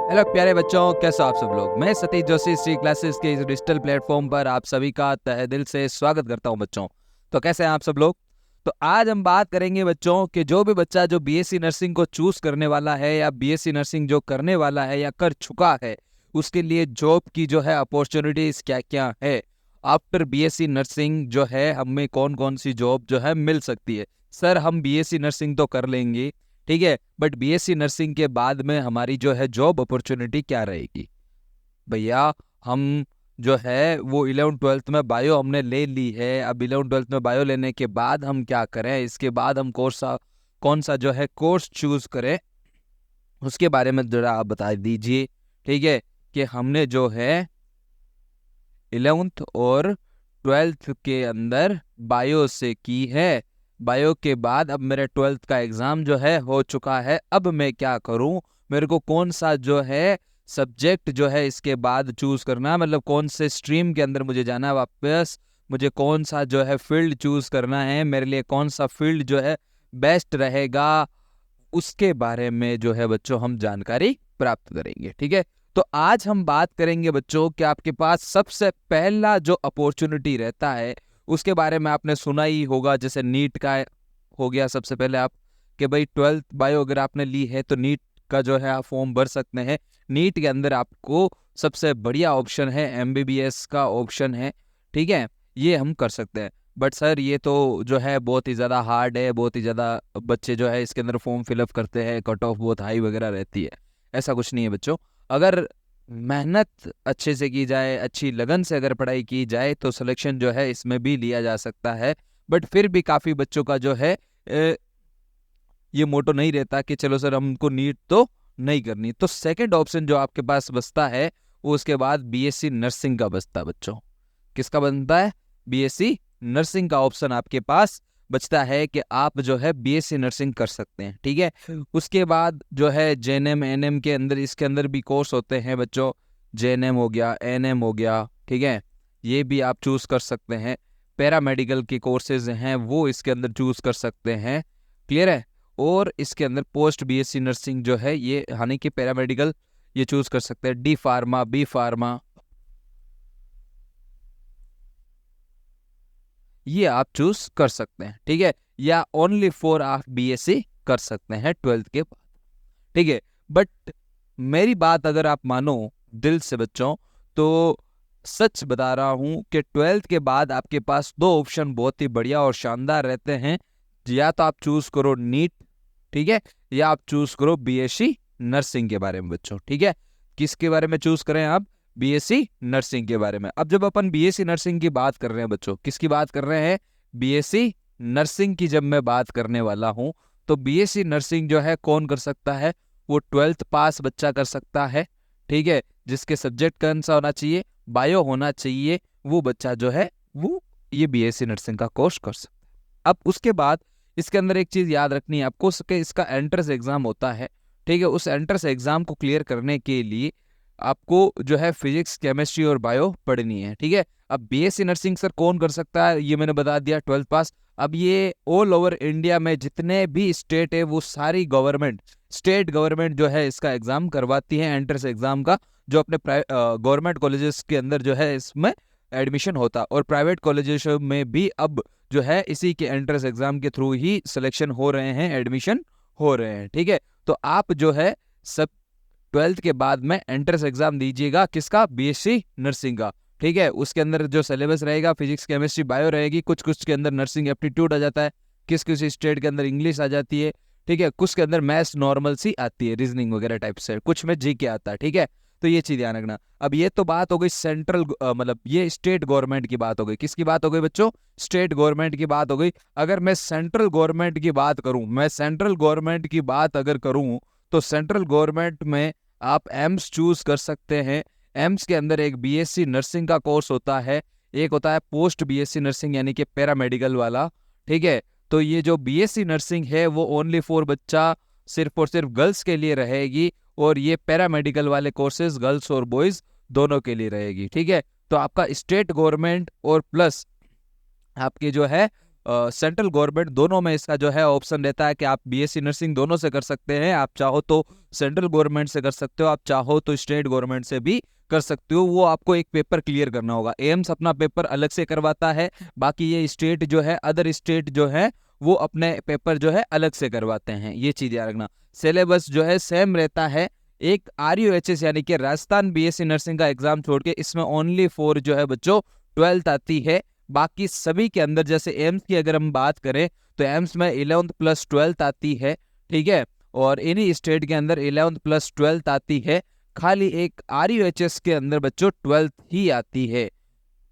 Hello प्यारे बच्चों, कैसे हो आप सब लोग। मैं सतीश जोशी सी क्लासेस के इस डिजिटल प्लेटफॉर्म पर आप सभी का तहे दिल से स्वागत करता हूं बच्चों। तो कैसे हैं आप सब लोग। तो आज हम बात करेंगे बच्चों कि जो भी बच्चा जो बीएससी नर्सिंग को चूज करने वाला है या बीएससी नर्सिंग जो करने वाला है या कर चुका है, उसके लिए जॉब की जो है अपॉर्चुनिटीज क्या क्या है। आफ्टर बीएससी नर्सिंग जो है हमें कौन कौन सी जॉब जो है मिल सकती है। सर हम बीएससी नर्सिंग तो कर लेंगे, ठीक है, बट बीएससी नर्सिंग के बाद में हमारी जो है जॉब अपॉर्चुनिटी क्या रहेगी। भैया हम जो है वो 11th 12th में बायो हमने ले ली है। अब 11th 12th में बायो लेने के बाद हम क्या करें, इसके बाद हम कौन सा जो है कोर्स चूज करें, उसके बारे में जरा आप बता दीजिए। ठीक है, कि हमने जो है 11th और 12th के अंदर बायो से की है। बायो के बाद अब मेरे 12th का एग्जाम जो है हो चुका है। अब मैं क्या करूं, मेरे को कौन सा जो है सब्जेक्ट जो है इसके बाद चूज करना है, मतलब कौन से स्ट्रीम के अंदर मुझे जाना है वापस, मुझे कौन सा जो है फील्ड चूज करना है, मेरे लिए कौन सा फील्ड जो है बेस्ट रहेगा, उसके बारे में जो है बच्चों हम जानकारी प्राप्त करेंगे। ठीक है, तो आज हम बात करेंगे बच्चों कि आपके पास सबसे पहला जो अपॉर्चुनिटी रहता है उसके बारे में आपने सुना ही होगा। जैसे नीट का हो गया, सबसे पहले आप कि भाई 12th बायो अगर आपने ली है तो नीट का जो है आप फॉर्म भर सकते हैं। नीट के अंदर आपको सबसे बढ़िया ऑप्शन है एमबीबीएस का ऑप्शन है। ठीक है, ये हम कर सकते हैं। बट सर ये तो जो है बहुत ही ज़्यादा हार्ड है, बहुत ही ज़्यादा बच्चे जो है इसके अंदर फॉर्म फिलअप करते हैं, कट ऑफ बहुत हाई वगैरह रहती है। ऐसा कुछ नहीं है बच्चों। अगर मेहनत अच्छे से की जाए, अच्छी लगन से अगर पढ़ाई की जाए तो सिलेक्शन जो है इसमें भी लिया जा सकता है। बट फिर भी काफ़ी बच्चों का जो है ये मोटो नहीं रहता कि चलो सर हमको नीट तो नहीं करनी। तो सेकंड ऑप्शन जो आपके पास बचता है वो उसके बाद बीएससी नर्सिंग का बचता है बच्चों। किसका बनता है, बीएससी नर्सिंग का ऑप्शन आपके पास बचता है कि आप जो है बीएससी नर्सिंग कर सकते हैं। ठीक है, उसके बाद जो है जेएनएम एएनएम के अंदर, इसके अंदर भी कोर्स होते हैं बच्चों। जेएनएम हो गया, एएनएम हो गया, ठीक है, ये भी आप चूज कर सकते हैं। पैरामेडिकल के कोर्सेज हैं वो इसके अंदर चूज कर सकते हैं। क्लियर है। और इसके अंदर पोस्ट बीएससी नर्सिंग जो है ये हानि कि पैरामेडिकल ये चूज कर सकते हैं। डी फार्मा, बी फार्मा, ये आप चूज कर सकते हैं। ठीक है, या ओनली फॉर आप बीएससी कर सकते हैं 12th के बाद। ठीक है, बट मेरी बात अगर आप मानो दिल से बच्चों, तो सच बता रहा हूं कि 12th के बाद आपके पास दो ऑप्शन बहुत ही बढ़िया और शानदार रहते हैं। या तो आप चूज करो नीट, ठीक है, या आप चूज करो बीएससी नर्सिंग के बारे में बच्चों। ठीक है, किसके बारे में चूज करें आप, बीएससी नर्सिंग के बारे में। अब जब अपन बीएससी नर्सिंग की बात कर रहे हैं बच्चों, किसकी बात कर रहे हैं, बीएससी नर्सिंग की जब मैं बात करने वाला हूं, तो बीएससी नर्सिंग जो है कौन कर सकता है, वो 12th पास बच्चा कर सकता है। ठीक है, जिसके सब्जेक्ट कौन सा होना चाहिए, बायो होना चाहिए, वो बच्चा जो है वो ये बीएससी नर्सिंग का कोर्स कर सकता है। अब उसके बाद इसके अंदर एक चीज याद रखनी है आपको कि इसका एंट्रेंस एग्जाम होता है। ठीक है, उस एंट्रेंस एग्जाम को क्लियर करने के लिए आपको जो है फिजिक्स, केमिस्ट्री और बायो पढ़नी है। ठीक है, अब बीएससी नर्सिंग सर कौन कर सकता है, ये मैंने बता दिया 12th पास। अब ये ऑल ओवर इंडिया में जितने भी स्टेट है वो सारी गवर्नमेंट, स्टेट गवर्नमेंट जो है इसका एग्जाम करवाती है, एंट्रेंस एग्जाम का, जो अपने गवर्नमेंट कॉलेजेस के अंदर जो है इसमें एडमिशन होता। और प्राइवेट कॉलेजेस में भी अब जो है इसी के एंट्रेंस एग्जाम के थ्रू ही सिलेक्शन हो रहे हैं, एडमिशन हो रहे हैं। ठीक है, तो आप जो है सब 12th के बाद में एंट्रेंस एग्जाम दीजिएगा, किसका, बीएससी नर्सिंग का। ठीक है, उसके अंदर जो सिलेबस रहेगा फिजिक्स, केमिस्ट्री, बायो रहेगी, कुछ कुछ के अंदर नर्सिंग एप्टीट्यूड आ जाता है, किस किस स्टेट के अंदर इंग्लिश आ जाती है। ठीक है, कुछ के अंदर मैथ्स नॉर्मल सी आती है, रीजनिंग वगैरह टाइप से, कुछ में जी के आता है। ठीक है, तो ये चीज ध्यान रखना। अब ये तो बात हो गई सेंट्रल, मतलब ये स्टेट गवर्नमेंट की बात हो गई। किसकी बात हो गई बच्चों, स्टेट गवर्नमेंट की बात हो गई। अगर मैं सेंट्रल गवर्नमेंट की बात करूं, मैं सेंट्रल गवर्नमेंट की बात अगर करूं, तो सेंट्रल गवर्नमेंट में आप एम्स चूज कर सकते हैं। एम्स के अंदर एक बीएससी नर्सिंग का कोर्स होता है, एक होता है पोस्ट बीएससी नर्सिंग यानी कि पैरामेडिकल वाला। ठीक है, तो ये जो बीएससी नर्सिंग है वो ओनली फॉर बच्चा सिर्फ और सिर्फ गर्ल्स के लिए रहेगी, और ये पैरामेडिकल वाले कोर्सेज गर्ल्स और बॉयज दोनों के लिए रहेगी। ठीक है, तो आपका स्टेट गवर्नमेंट और प्लस आपकी जो है सेंट्रल गवर्नमेंट, दोनों में इसका जो है ऑप्शन रहता है कि आप बीएससी नर्सिंग दोनों से कर सकते हैं। आप चाहो तो सेंट्रल गवर्नमेंट से कर सकते हो, आप चाहो तो स्टेट गवर्नमेंट से भी कर सकते हो। वो आपको एक पेपर क्लियर करना होगा। एम्स अपना पेपर अलग से करवाता है, बाकी ये स्टेट जो है, अदर स्टेट जो है वो अपने पेपर जो है अलग से करवाते हैं। ये चीज याद रखना। सिलेबस जो है सेम रहता है। एक RUHS यानी कि राजस्थान बीएससी नर्सिंग का एग्जाम छोड़ के इसमें ओनली 4 जो है बच्चों 12th आती है। बाकी सभी के अंदर जैसे एम्स की अगर हम बात करें तो एम्स में 11th प्लस 12th आती है, ठीक है। और इन्हीं स्टेट के अंदर 11th प्लस 12th आती है। खाली एक RUHS के अंदर बच्चों 12th ही आती है।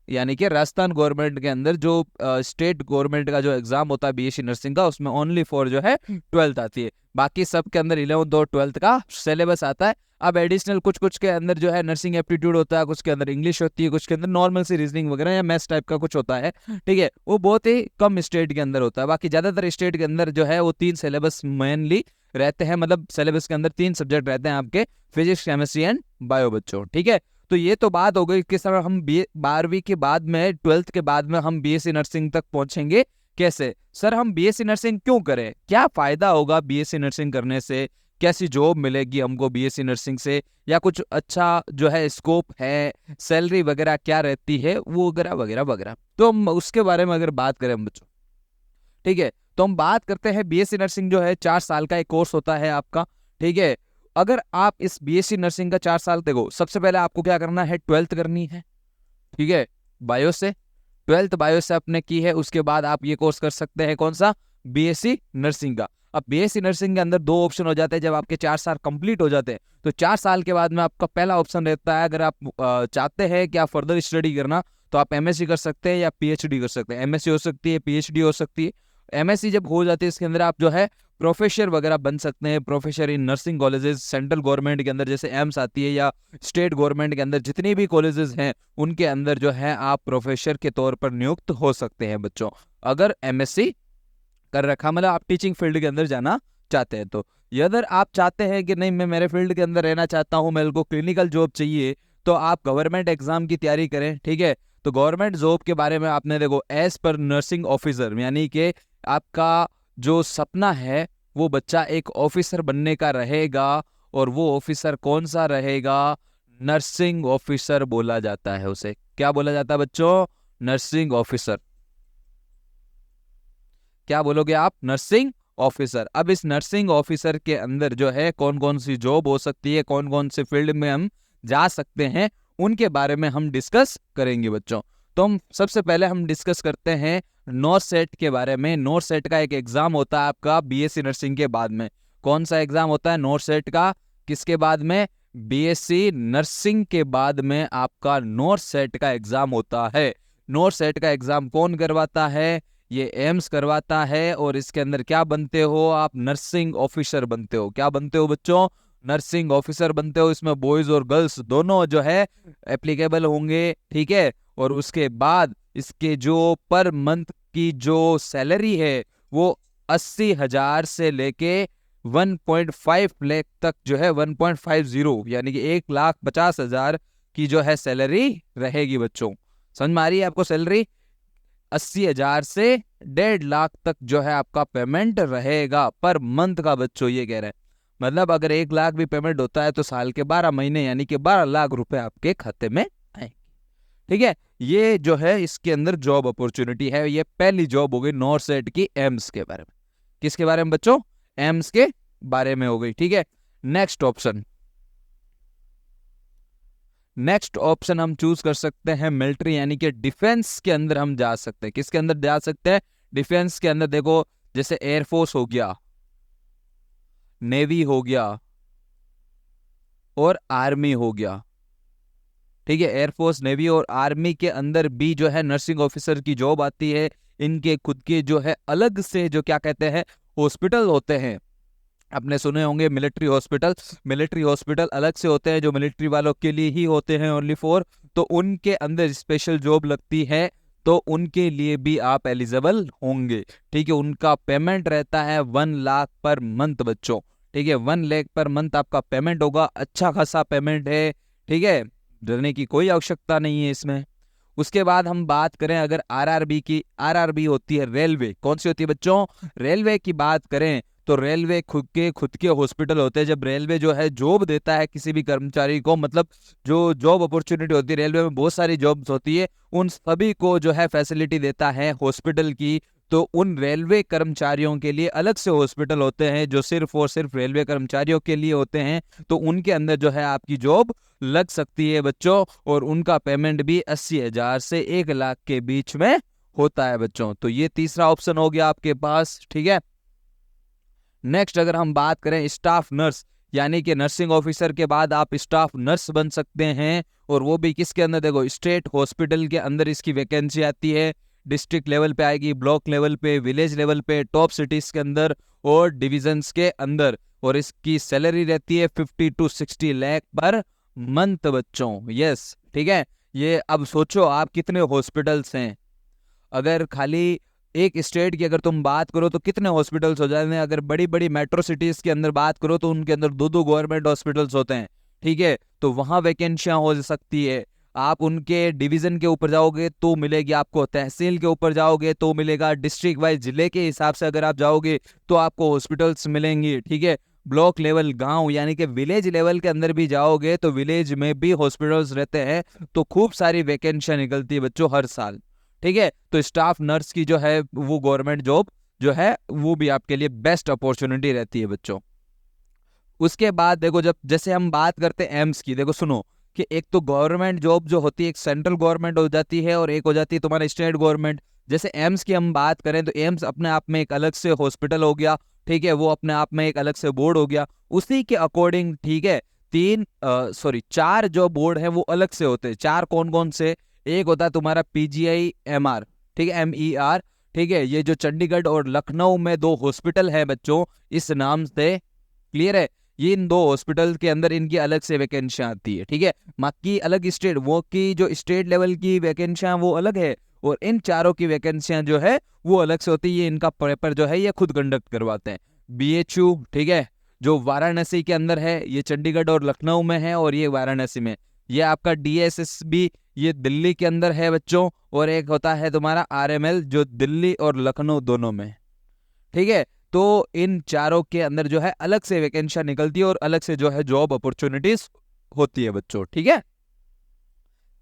यानी कि राजस्थान गवर्नमेंट के अंदर जो स्टेट गवर्नमेंट का जो एग्जाम होता है बीएससी नर्सिंग का, उसमें ओनली 4 जो है 12th आती है। बाकी सब के अंदर 11th और 12th का सिलेबस आता है। अब एडिशनल कुछ कुछ के अंदर जो है नर्सिंग एप्टीट्यूड होता है, कुछ के अंदर इंग्लिश होती है, कुछ के अंदर नॉर्मल सी रीजनिंग वगैरह या मैथ्स टाइप का कुछ होता है, ठीक है। वो बहुत ही कम स्टेट के अंदर होता है। बाकी ज्यादातर स्टेट के अंदर जो है वो 3 सिलेबस मेनली रहते हैं। मतलब सिलेबस के अंदर 3 सब्जेक्ट रहते हैं आपके, फिजिक्स, केमिस्ट्री एंड बायो बच्चों, ठीक है। तो ये तो बात हो गई किस तरह हम 12वीं के बाद में, 12th के बाद में हम बीएससी नर्सिंग तक पहुंचेंगे कैसे। सर हम बीएससी नर्सिंग क्यों करें, क्या फायदा होगा बीएससी नर्सिंग करने से, कैसी जॉब मिलेगी हमको बीएससी नर्सिंग से, या कुछ अच्छा जो है स्कोप है, सैलरी वगैरह क्या रहती है, वो वगैरह वगैरह वगैरह। तो हम उसके बारे में अगर बात करें हम बच्चों, ठीक है, तो हम बात करते हैं बीएससी नर्सिंग जो है 4 साल का एक कोर्स होता है आपका, ठीक है। अगर आप इस बीएससी नर्सिंग का 4 साल, देखो सबसे पहले आपको क्या करना है, 12th करनी है, ठीक है, बायो से। 12th बायो से आपने की है, उसके बाद आप ये कोर्स कर सकते हैं, कौन सा, बीएससी नर्सिंग का। अब बीएससी नर्सिंग के अंदर 2 ऑप्शन हो जाते हैं। जब आपके 4 साल कंप्लीट हो जाते हैं तो 4 साल के बाद में आपका पहला ऑप्शन रहता है, अगर आप चाहते हैं कि आप फर्दर स्टडी करना, तो आप एमएससी कर सकते हैं या पीएचडी कर सकते हैं। एमएससी हो सकती है, पीएचडी हो सकती है। एमएससी जब हो जाती है इसके अंदर आप जो है प्रोफेसर वगैरह बन सकते हैं, professor in nursing colleges central government के अंदर, जैसे एम्स आती है, या स्टेट गवर्नमेंट के अंदर जितनी भी कॉलेजेस हैं उनके अंदर जो है आप प्रोफेसर के तौर पर नियुक्त हो सकते हैं बच्चों, अगर एमएससी कर रखा, मतलब आप टीचिंग फील्ड के अंदर जाना चाहते हैं तो। या अगर आप चाहते हैं कि नहीं मैं मेरे फील्ड के अंदर रहना चाहता हूं, मेरे को क्लिनिकल जॉब चाहिए, तो आप गवर्नमेंट एग्जाम की तैयारी करें, ठीक है। तो गवर्नमेंट जॉब के बारे में आपने देखो, एज पर नर्सिंग ऑफिसर, यानी कि आपका जो सपना है वो बच्चा एक ऑफिसर बनने का रहेगा। और वो ऑफिसर कौन सा रहेगा, नर्सिंग ऑफिसर बोला जाता है उसे। क्या बोला जाता है बच्चों, नर्सिंग ऑफिसर। क्या बोलोगे आप, नर्सिंग ऑफिसर। अब इस नर्सिंग ऑफिसर के अंदर जो है कौन कौन सी जॉब हो सकती है, कौन कौन से फील्ड में हम जा सकते हैं, उनके बारे में हम डिस्कस करेंगे बच्चों। तो हम सबसे पहले हम डिस्कस करते हैं नॉर्सेट के बारे में। नॉर्सेट का एक एग्जाम होता है आपका बीएससी नर्सिंग के बाद में। कौन सा एग्जाम होता है नॉर्सेट का, किसके बाद में, बीएससी नर्सिंग के बाद में आपका नॉर्सेट का एग्जाम होता है। नॉर्सेट का एग्जाम कौन करवाता है, ये एम्स करवाता है। और इसके अंदर क्या बनते हो आप, नर्सिंग ऑफिसर बनते हो। क्या बनते हो बच्चों, नर्सिंग ऑफिसर बनते हो। इसमें बॉयज और गर्ल्स दोनों जो है एप्लीकेबल होंगे, ठीक है। और उसके बाद इसके जो पर मंथ की जो सैलरी है वो 80,000 से लेके 1.5 लाख तक जो है, 1.50 यानी कि 1,50,000 की जो है सैलरी रहेगी बच्चों। समझ में आ रही है आपको सैलरी, 80,000 से 1.5 लाख तक जो है आपका पेमेंट रहेगा पर मंथ का बच्चों, ये कह रहे हैं। मतलब अगर 1 लाख भी पेमेंट होता है तो साल के 12 महीने यानी कि 12 लाख रुपए आपके खाते में आएंगे, ठीक है। ये जो है इसके अंदर जॉब अपॉर्चुनिटी है। ये पहली जॉब हो गई नॉर्सेट की एम्स के बारे में। किसके बारे में बच्चों, एम्स के बारे में हो गई, ठीक है। नेक्स्ट ऑप्शन, नेक्स्ट ऑप्शन हम चूज कर सकते हैं मिलिट्री, यानी कि डिफेंस के अंदर हम जा सकते हैं। किसके अंदर जा सकते हैं, डिफेंस के अंदर। देखो जैसे एयरफोर्स हो गया, नेवी हो गया और आर्मी हो गया, ठीक है। एयरफोर्स, नेवी और आर्मी के अंदर भी जो है नर्सिंग ऑफिसर की जॉब आती है। इनके खुद के जो है अलग से जो क्या कहते हैं हॉस्पिटल होते हैं, आपने सुने होंगे मिलिट्री हॉस्पिटल। मिलिट्री हॉस्पिटल अलग से होते हैं जो मिलिट्री वालों के लिए ही होते हैं, ओनली फॉर। तो उनके अंदर स्पेशल जॉब लगती है, तो उनके लिए भी आप एलिजिबल होंगे, ठीक है। उनका पेमेंट रहता है 1 लाख पर मंथ बच्चों, ठीक है। 1 लाख पर मंथ आपका पेमेंट होगा, अच्छा खासा पेमेंट है, ठीक है। डरने की कोई आवश्यकता नहीं है इसमें। उसके बाद हम बात करें अगर आरआरबी की, आरआरबी होती है रेलवे, कौन सी होती है बच्चों, रेलवे की बात करें तो रेलवे खुद के हॉस्पिटल होते हैं। जब रेलवे जो है जॉब देता है किसी भी कर्मचारी को, मतलब जो जॉब अपॉर्चुनिटी होती है रेलवे में, बहुत सारी जॉब्स होती है, उन सभी को जो है फैसिलिटी देता है हॉस्पिटल की। तो उन रेलवे कर्मचारियों के लिए अलग से हॉस्पिटल होते हैं जो सिर्फ और सिर्फ रेलवे कर्मचारियों के लिए होते हैं। तो उनके अंदर जो है आपकी जॉब लग सकती है बच्चों, और उनका पेमेंट भी 80,000 से 1 लाख के बीच में होता है बच्चों। तो ये तीसरा ऑप्शन हो गया आपके पास, ठीक है। नेक्स्ट अगर हम बात करें स्टाफ नर्स, यानी कि नर्सिंग ऑफिसर के बाद आप स्टाफ नर्स बन सकते हैं, और वो भी किसके अंदर, देखो स्टेट हॉस्पिटल के अंदर इसकी वैकेंसी आती है। डिस्ट्रिक्ट लेवल पे आएगी, ब्लॉक लेवल पे, विलेज लेवल पे, टॉप सिटीज के अंदर और डिविजन्स के अंदर। और इसकी सैलरी रहती है 50 to 60 लाख पर मंथ बच्चों। यस, ठीक है। ये अब सोचो आप कितने हॉस्पिटल्स हैं, अगर खाली एक स्टेट की अगर तुम बात करो तो कितने हॉस्पिटल्स हो जाते हैं। अगर बड़ी बड़ी मेट्रो सिटीज के अंदर बात करो तो उनके अंदर 2 गवर्नमेंट हॉस्पिटल्स होते हैं, ठीक है। तो वहां वैकेंसियां हो सकती है। आप उनके डिवीजन के ऊपर जाओगे तो मिलेगी आपको, तहसील के ऊपर जाओगे तो मिलेगा, डिस्ट्रिक्ट वाइज जिले के हिसाब से अगर आप जाओगे तो आपको हॉस्पिटल्स मिलेंगी, ठीक है। ब्लॉक लेवल, गांव यानी कि विलेज लेवल के अंदर भी जाओगे तो विलेज में भी हॉस्पिटल्स रहते हैं। तो खूब सारी वैकेंसियां निकलती है बच्चों हर साल, ठीक है। तो स्टाफ नर्स की जो है वो गवर्नमेंट जॉब जो है वो भी आपके लिए बेस्ट अपॉर्चुनिटी रहती है बच्चों। उसके बाद देखो, जब जैसे हम बात करते हैं एम्स की, देखो सुनो कि एक तो गवर्नमेंट जॉब जो होती है एक सेंट्रल गवर्नमेंट हो जाती है और एक हो जाती है तुम्हारा स्टेट गवर्नमेंट। जैसे एम्स की हम बात करें तो एम्स अपने आप में एक अलग से हॉस्पिटल हो गया, ठीक है। वो अपने आप में एक अलग से बोर्ड हो गया, उसी के अकॉर्डिंग, ठीक है। 4 जो बोर्ड है वो अलग से होते हैं। 4 कौन कौन से, एक होता है तुम्हारा PGI-MR, ठीक है, MER, ठीक है। ये जो चंडीगढ़ और लखनऊ में 2 हॉस्पिटल है बच्चों इस नाम से, क्लियर है। ये इन 2 हॉस्पिटल के अंदर इनकी अलग से वैकेंसियां आती है, ठीक है। बाकी अलग स्टेट, वो की जो स्टेट लेवल की वैकेंसियां वो अलग है, और इन चारों की वैकेंसियां जो है वो अलग से होती है। ये इनका पेपर जो है ये खुद कंडक्ट करवाते हैं। BHU, ठीक है, जो वाराणसी के अंदर है, ये चंडीगढ़ और लखनऊ में है, और ये वाराणसी में। ये आपका DSSB ये दिल्ली के अंदर है बच्चों, और एक होता है तुम्हारा RML जो दिल्ली और लखनऊ दोनों में, ठीक है। तो इन चारों के अंदर जो है अलग से वैकेंसियां निकलती है और अलग से जो है जॉब अपॉर्चुनिटीज होती है बच्चों, ठीक है।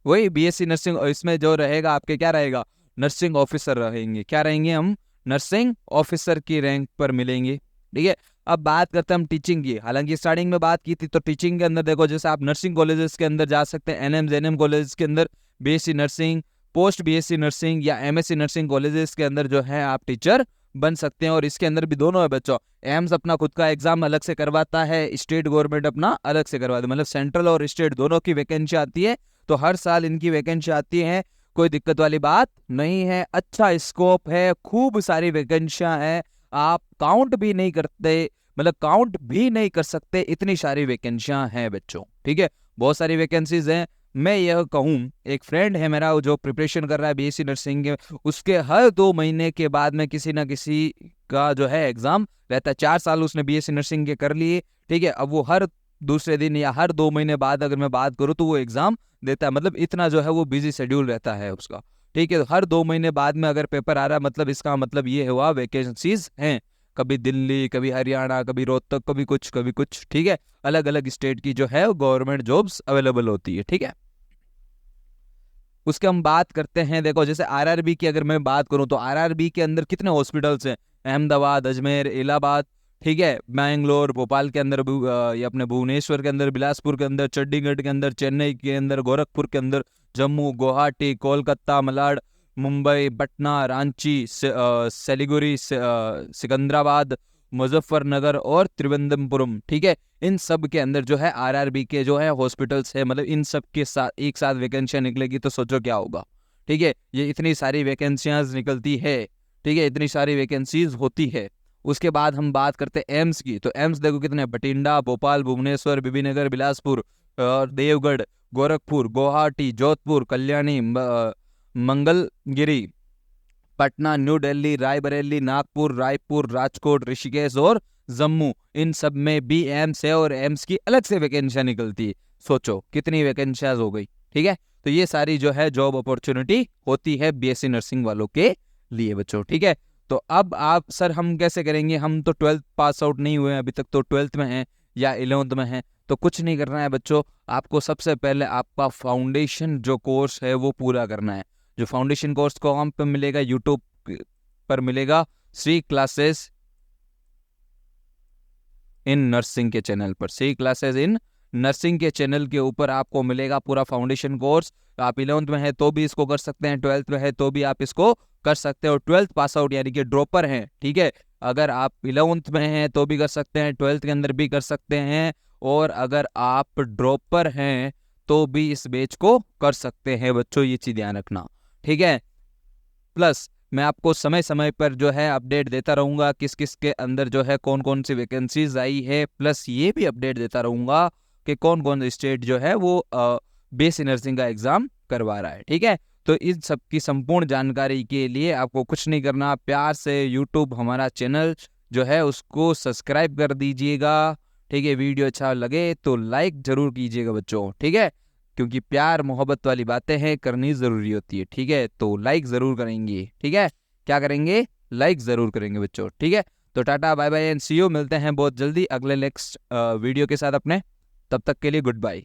वही BSc नर्सिंग, इसमें जो रहेगा आपके क्या रहेगा, नर्सिंग ऑफिसर रहेंगे। क्या रहेंगे हम, नर्सिंग ऑफिसर की रैंक पर मिलेंगे, ठीक है। अब बात करते हैं हम टीचिंग की। हालांकि स्टार्टिंग में बात की थी, तो टीचिंग के अंदर देखो जैसे आप नर्सिंग कॉलेजेस के अंदर जा सकते हैं, NM JNM कॉलेज के अंदर BSc nursing, post BSc nursing या MSc नर्सिंग कॉलेजेस के अंदर जो है आप टीचर बन सकते हैं। और इसके अंदर भी दोनों है बच्चों, एम्स अपना खुद का एग्जाम अलग से करवाता है, स्टेट गवर्नमेंट अपना अलग से करवाता है, मतलब सेंट्रल और स्टेट दोनों की वैकेंसी आती है। तो हर साल इनकी वैकेंसी आती है, कोई दिक्कत वाली बात नहीं है। अच्छा स्कोप है, खूब सारी वैकेंसियां हैं, आप काउंट भी नहीं करते, मतलब काउंट भी नहीं कर सकते, इतनी सारी वैकेंसियां हैं बच्चों, ठीक है। बहुत सारी वैकेंसीज हैं। मैं यह कहूँ, एक फ्रेंड है मेरा जो प्रिपरेशन कर रहा है BSc नर्सिंग के, उसके हर 2 महीने के बाद में किसी ना किसी का जो है एग्जाम रहता है। 4 साल उसने BSc नर्सिंग के कर लिए, ठीक है। अब वो हर दूसरे दिन या हर 2 महीने बाद अगर मैं बात करूँ तो वो एग्जाम देता है, मतलब इतना जो है वो बिजी शेड्यूल रहता है उसका, ठीक है। हर 2 महीने बाद में अगर पेपर आ रहा है, मतलब इसका मतलब ये हुआ वैकेंसीज हैं, कभी दिल्ली, कभी हरियाणा, कभी रोहतक, कभी कुछ, ठीक है। अलग अलग स्टेट की जो है गवर्नमेंट जॉब्स अवेलेबल होती है, ठीक है। उसके हम बात करते हैं, देखो जैसे RRB की अगर मैं बात करूं तो RRB के अंदर कितने हॉस्पिटल्स हैं, अहमदाबाद, अजमेर, इलाहाबाद, ठीक है, बैंगलोर, भोपाल के अंदर, ये अपने भुवनेश्वर के अंदर, बिलासपुर के अंदर, चंडीगढ़ के अंदर, चेन्नई के अंदर, गोरखपुर के अंदर, जम्मू, गुवाहाटी, कोलकाता, मलाड, मुंबई, पटना, रांची, सिलीगुड़ी, सिकंदराबाद, मुजफ्फरनगर और त्रिवेंद्रपुरम, ठीक है। इन सब के अंदर जो है RRB के जो है हॉस्पिटल्स है, मतलब इन सब के साथ एक साथ वैकेंसियां निकलेगी तो सोचो क्या होगा, ठीक है। ये इतनी सारी वैकेंसियां निकलती है, ठीक है, इतनी सारी वैकेंसीज होती है। उसके बाद हम बात करते हैं एम्स की, तो एम्स देखो कितने, बठिंडा, भोपाल, भुवनेश्वर, बीबीनगर, बिलासपुर, देवगढ़, गोरखपुर, गुवाहाटी, जोधपुर, कल्याणी, मंगलगिरी, पटना, न्यू दिल्ली, रायबरेली, नागपुर, रायपुर, राजकोट, ऋषिकेश और जम्मू, इन सब में भी एम्स है और एम्स की अलग से वैकेंसियां निकलती है। सोचो कितनी वैकेंसियां हो गई, ठीक है। तो ये सारी जो है जॉब अपॉर्चुनिटी होती है बीएससी नर्सिंग वालों के लिए बच्चों, ठीक है। तो अब आप सर हम कैसे करेंगे, हम तो 12th पास आउट नहीं हुए हैं अभी तक, तो 12th में हैं या 11th में हैं, तो कुछ नहीं करना है बच्चों। आपको सबसे पहले आपका फाउंडेशन जो कोर्स है वो पूरा करना है। जो फाउंडेशन कोर्स को हम पे मिलेगा, यूट्यूब पर मिलेगा, श्री क्लासेस इन नर्सिंग के चैनल पर, श्री क्लासेस इन नर्सिंग के चैनल के ऊपर आपको मिलेगा पूरा फाउंडेशन कोर्स। आप 11th में है तो भी इसको कर सकते हैं, 12th में है तो भी आप इसको कर सकते हो। 12th पास आउट यानी कि ड्रॉपर हैं, ठीक है, अगर आप 11th में हैं तो भी कर सकते हैं, 12th के अंदर भी कर सकते हैं, और अगर आप ड्रॉपर हैं तो भी इस बैच को कर सकते हैं बच्चों, ये चीज ध्यान रखना, ठीक है। प्लस मैं आपको समय समय पर जो है अपडेट देता रहूंगा किस किस के अंदर जो है कौन कौन सी वैकेंसीज आई है, प्लस ये भी अपडेट देता रहूंगा कि कौन कौन स्टेट जो है वो बीएससी नर्सिंग का एग्जाम करवा रहा है, ठीक है। तो इस सब की संपूर्ण जानकारी के लिए आपको कुछ नहीं करना, प्यार से यूट्यूब हमारा चैनल जो है उसको सब्सक्राइब कर दीजिएगा, ठीक है। वीडियो अच्छा लगे तो लाइक जरूर कीजिएगा बच्चों, ठीक है, क्योंकि प्यार मोहब्बत वाली बातें हैं करनी जरूरी होती है, ठीक है। तो लाइक जरूर करेंगे, ठीक है, क्या करेंगे, लाइक जरूर करेंगे बच्चों, ठीक है। तो tata bye bye and see you, मिलते हैं बहुत जल्दी अगले नेक्स्ट वीडियो के साथ अपने, तब तक के लिए गुड बाय।